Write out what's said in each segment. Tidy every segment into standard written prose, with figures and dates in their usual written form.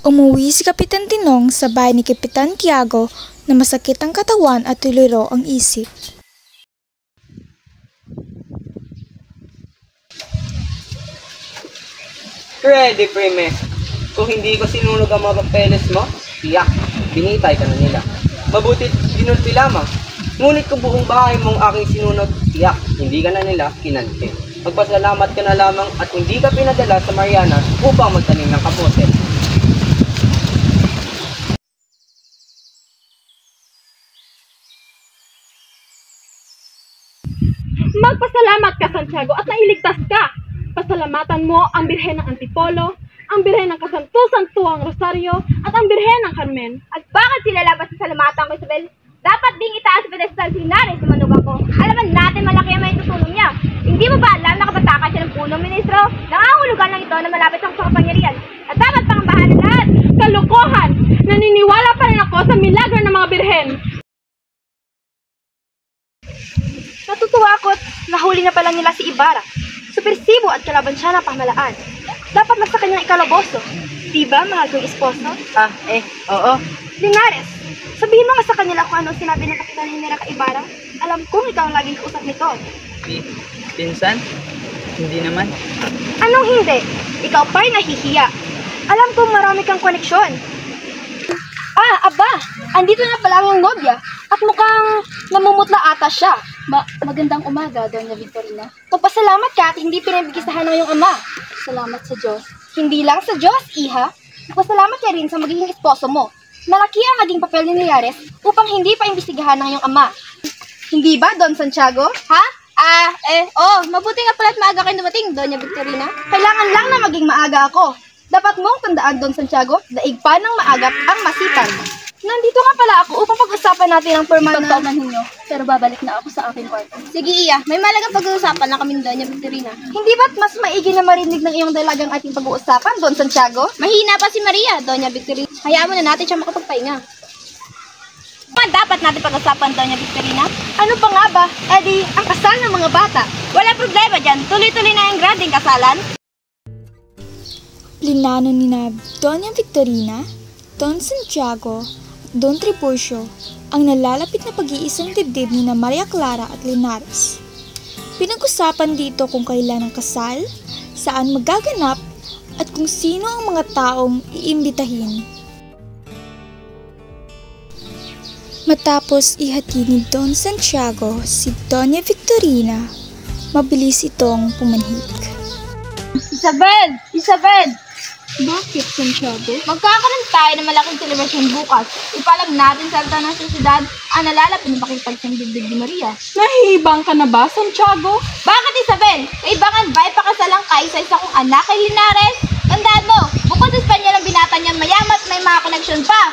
Umuwi si Kapitan Tinong sa bahay ni Kapitan Tiago na masakit ang katawan at tuliro ang isip. Ready, Prime. Kung hindi ko sinunog ang mga papeles mo, tiyak, binitay ka na nila. Mabutit ginulpi lamang. Ngunit kung buong bahay mong aking sinunog, tiyak, hindi ka na nila kinante. Magpasalamat ka na lamang at hindi ka pinadala sa Mariana upang magtanim ng kamote. Magpasalamat ka, Santiago, at nailigtas ka. Pasalamatan mo ang Birhen ng Antipolo, ang Birhen ng Kasanto-Santuang Rosario, at ang Birhen ng Carmen. At bakit sila labas sa salamatan ko, Isabel? Dapat ding itaas sa pedestal si Linares sa manugang ko. Alaman natin malaki ang may tutulong niya. Hindi mo ba alam na kapatakan siya ng punong ministro? Nangangulugan lang ito na malapit ang kapangyarihan. At dapat pangambahan ng lahat. Kalukuhan! Naniniwala pa rin ako sa milagro ng mga Birhen. Natutuwa ako at nahuli na pala nila si Ibarra. Supersibo at kalaban siya ng pamalaan. Dapat mas sa kanyang ikalaboso. Diba, mahal kong esposo? Oo. Linares, sabihin mo nga sa kanila kung ano sinabi ng Kapitan Henera kay Ibarra. Alam kong ikaw ang laging kausap nito. Pinsan? Hindi naman. Anong hindi? Ikaw pa'y nahihiya. Alam kong marami kang koneksyon. Aba! Andito na pala ang nobya. At mukhang namumutla ata siya. Magandang umaga, Doña Victorina. Magpasalamat ka at hindi pinabigisahan ng iyong ama. Salamat sa Diyos. Hindi lang sa Diyos, iha. Magpasalamat ka rin sa magiging esposo mo. Malaki ang naging papel ni Linares upang hindi pa imbestigahan ng iyong ama. Hindi ba, Don Santiago? Ha? Mabuti nga pala't maaga kayo dumating, Doña Victorina. Kailangan lang na maging maaga ako. Dapat mong tandaan, Don Santiago, daig pa ng maagap ang masipag. Nandito nga pala ako upang pag-usapan natin ang permanent. Pagpaunan ninyo, pero babalik na ako sa aking kwarto. Sige, Iya. May malagang pag-uusapan na kami, Doña Victorina. Hindi ba't mas maigi na marinig ng iyong dalagang ating pag-uusapan, Don Santiago? Mahina pa si Maria, Doña Victorina. Hayaan mo na natin siya makapagpahinga. Ano dapat natin pag-usapan, Doña Victorina? Ano pa nga ba? Ang kasal ng mga bata. Wala problema dyan. Tuloy-tuloy na yung grading kasalan. Linano ni na Doña Victorina, Don Santiago, Don Tiburcio ang nalalapit na pag-iisang dibdib ni na Maria Clara at Linares. Pinag-usapan dito kung kailan ang kasal, saan magaganap, at kung sino ang mga taong iimbitahin. Matapos ihatid ni Don Santiago si Doña Victorina, mabilis itong pumanhik. Isabel! Bakit, Santiago? Magkakaroon tayo ng malaking celebration bukas. Ipalag natin sa altar ng sosyedad ang nalalapit na pakipagsang dibdib ni Maria. Nahihibang ka na ba, Santiago? Bakit, Isabel? Kaibangan ba'y pakasalang kaisa-isa kong anak kay Linares? Tandaan mo, bukod sa Espanyol ang binata niya, mayamat may mga koneksyon pa.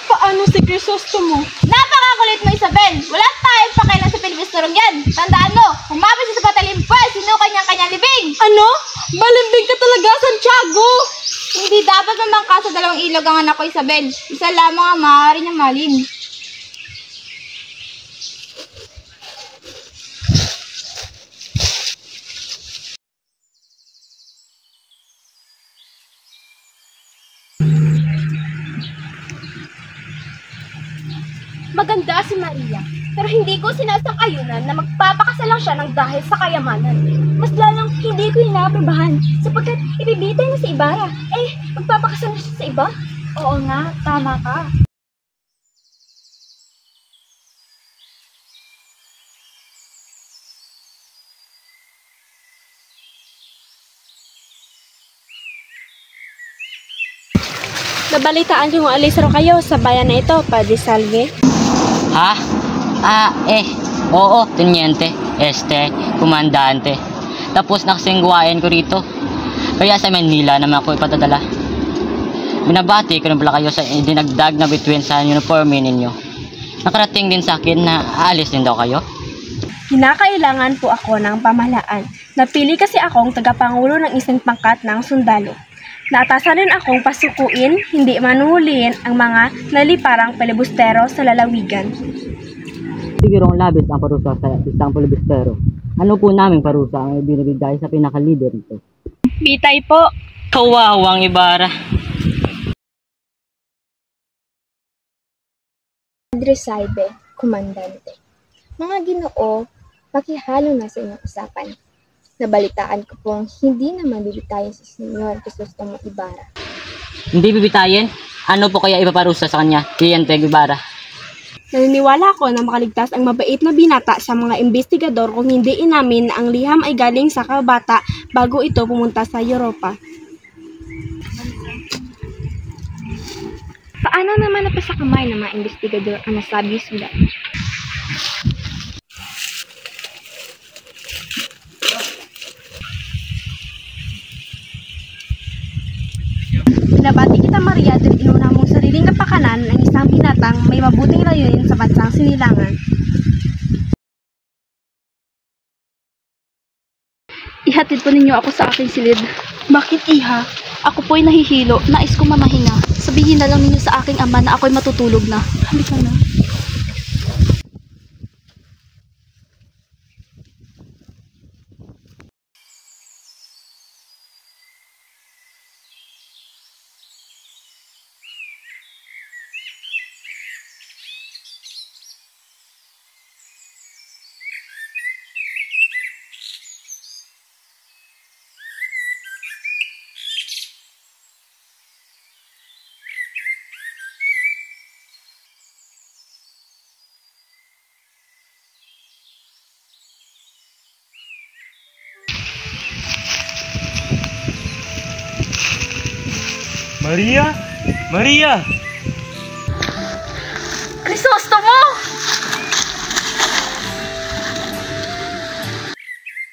Paano si Crisostomo? Napakakulit mo, Isabel. Wala tayong pakialam sa pilibisturong yan. Tandaan mo, humabit siya sa patalim pwes, sinukan niya ang kanyang libing. Ano? Balimbing ka talaga, Santiago! Hindi dapat mamangka sa dalawang ilog ang anak ko, Isabel. Isa lamang ang maaari niyang malin. Maganda si Maria, pero hindi ko sinasang-ayunan na magpapakasalang siya ng dahil sa kayamanan. Mas lalong hindi ko inaaprobahan sapagkat ibibitay na si Ibarra. Magpapakasal na siya sa iba? Oo nga, tama ka. Nabalitaan yung alis raw kayo sa bayan na ito, Padre Salve. Ha? Oo, Teniente, Komandante. Tapos nakasingguayan ko rito. Kaya sa Manila naman ako ipadadala. Binabati ko na pala kayo sa dinagdag na bituin sa uniforme ninyo. Nakarating din sa akin na aalis din daw kayo. Kinakailangan po ako ng pamahalaan. Napili kasi akong tagapangulo ng isang pangkat ng sundalo. Naatasan rin akong pasukuin, hindi manuhuliin ang mga naliparang palibustero sa lalawigan. Sigurong labis ang parusa sa isang palibustero. Ano po naming parusa ang ibinibigay sa pinaka-leader nito? Bitay po. Kawawang Ibarra. Padre Salve, Komandante. Mga Ginoo, pakihalo na sa inyong usapan. Nabalitaan ko pong hindi naman bibitayin si Senyor Crisostomo Ibarra. Hindi bibitayin? Ano po kaya ipaparusa sa kanya, Kliyente Ibarra? Naniniwala ako na makaligtas ang mabait na binata sa mga investigador kung hindi inamin na ang liham ay galing sa kabata bago ito pumunta sa Europa. Paano naman napasa kamay ng mga investigador ang nasabing sulat? Binabati kita, Maria, at inuna mong sariling kapakanan ng isang binatang may mabuting layunin sa bansang sinilangan. Ihatid po ninyo ako sa aking silid. Bakit, Iha? Ako po'y nahihilo. Nais ko mamahinga. Sabihin na lang ninyo sa aking ama na ako'y matutulog na. Halika na. Maria! Maria! Crisostomo!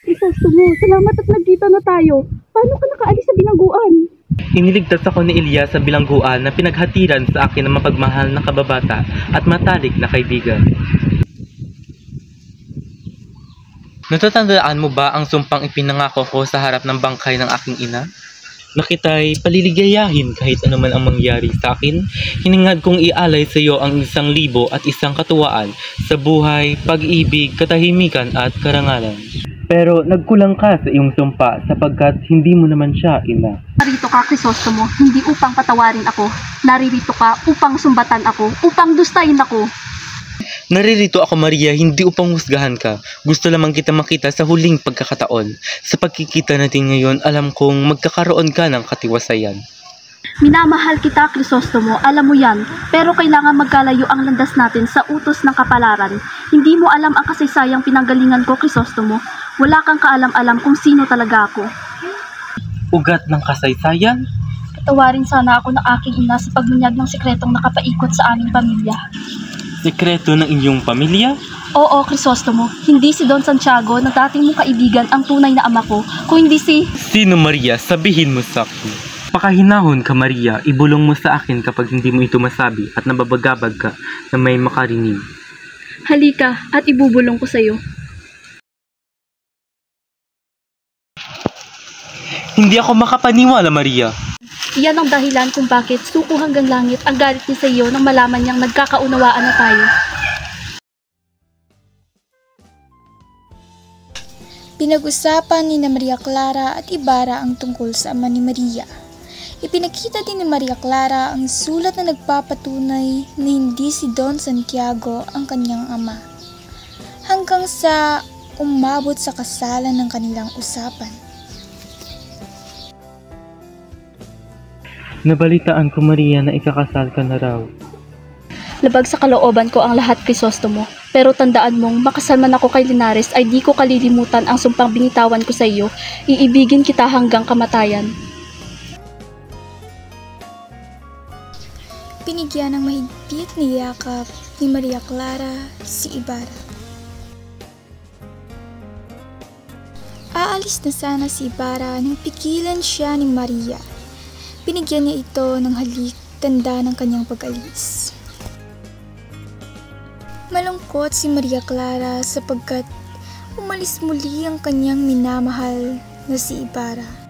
Crisostomo, salamat at nagkita na tayo. Paano ka nakaalis sa bilangguan? Iniligtas ako ni Elias sa bilangguan na pinaghatiran sa akin ng mapagmahal na kababata at matalik na kaibigan. Natatandaan mo ba ang sumpang ipinangako ko sa harap ng bangkay ng aking ina? Na kita'y paliligayahin kahit anuman ang mangyari sa akin, hiningad kong ialay sa iyo ang 1,000 at isang katuwaan sa buhay, pag-ibig, katahimikan at karangalan. Pero nagkulang ka sa iyong sumpa sapagkat hindi mo naman siya ina. Narito ka, Crisostomo, hindi upang patawarin ako. Naririto ka upang sumbatan ako, upang dustahin ako. Naririto ako, Maria, hindi upang husgahan ka. Gusto lamang kita makita sa huling pagkakataon. Sa pagkikita natin ngayon, alam kong magkakaroon ka ng katiwasayan. Minamahal kita, Crisostomo, alam mo yan. Pero kailangan magkalayo ang landas natin sa utos ng kapalaran. Hindi mo alam ang kasaysayang pinanggalingan ko, Crisostomo. Wala kang kaalam-alam kung sino talaga ako. Ugat ng kasaysayan? Patawarin sana ako ng aking ina sa pagbunyag ng sikretong nakapaikot sa aming pamilya. Sekreto ng inyong pamilya? Oo, Crisostomo. Hindi si Don Santiago na dating mong kaibigan ang tunay na ama ko, kung hindi si... Sino, Maria? Sabihin mo sa akin. Pakahinahon ka, Maria. Ibulong mo sa akin kapag hindi mo ito masabi at nababagabag ka na may makarinig. Halika at ibubulong ko sa iyo. Hindi ako makapaniwala, Maria. Iyan ang dahilan kung bakit suko hanggang langit ang galit niya sa iyo nang malaman niyang nagkakaunawaan na tayo. Pinag-usapan ni Maria Clara at Ibarra ang tungkol sa ama ni Maria. Ipinakita din ni Maria Clara ang sulat na nagpapatunay na hindi si Don Santiago ang kanyang ama. Hanggang sa umabot sa kasalan ng kanilang usapan. Nabalitaan ko, Maria, na ikakasal ka na raw. Labag sa kalooban ko ang lahat, Crisostomo. Pero tandaan mong makasal man ako kay Linares ay di ko kalilimutan ang sumpang binitawan ko sa iyo. Iibigin kita hanggang kamatayan. Pinigyan ng mahigpit ni yakap ni Maria Clara si Ibarra. Aalis na sana si Ibarra nang pigilan siya ni Maria. Binigyan niya ito ng halik, tanda ng kanyang pag-alis. Malungkot si Maria Clara sapagkat umalis muli ang kanyang minamahal na si Ibarra.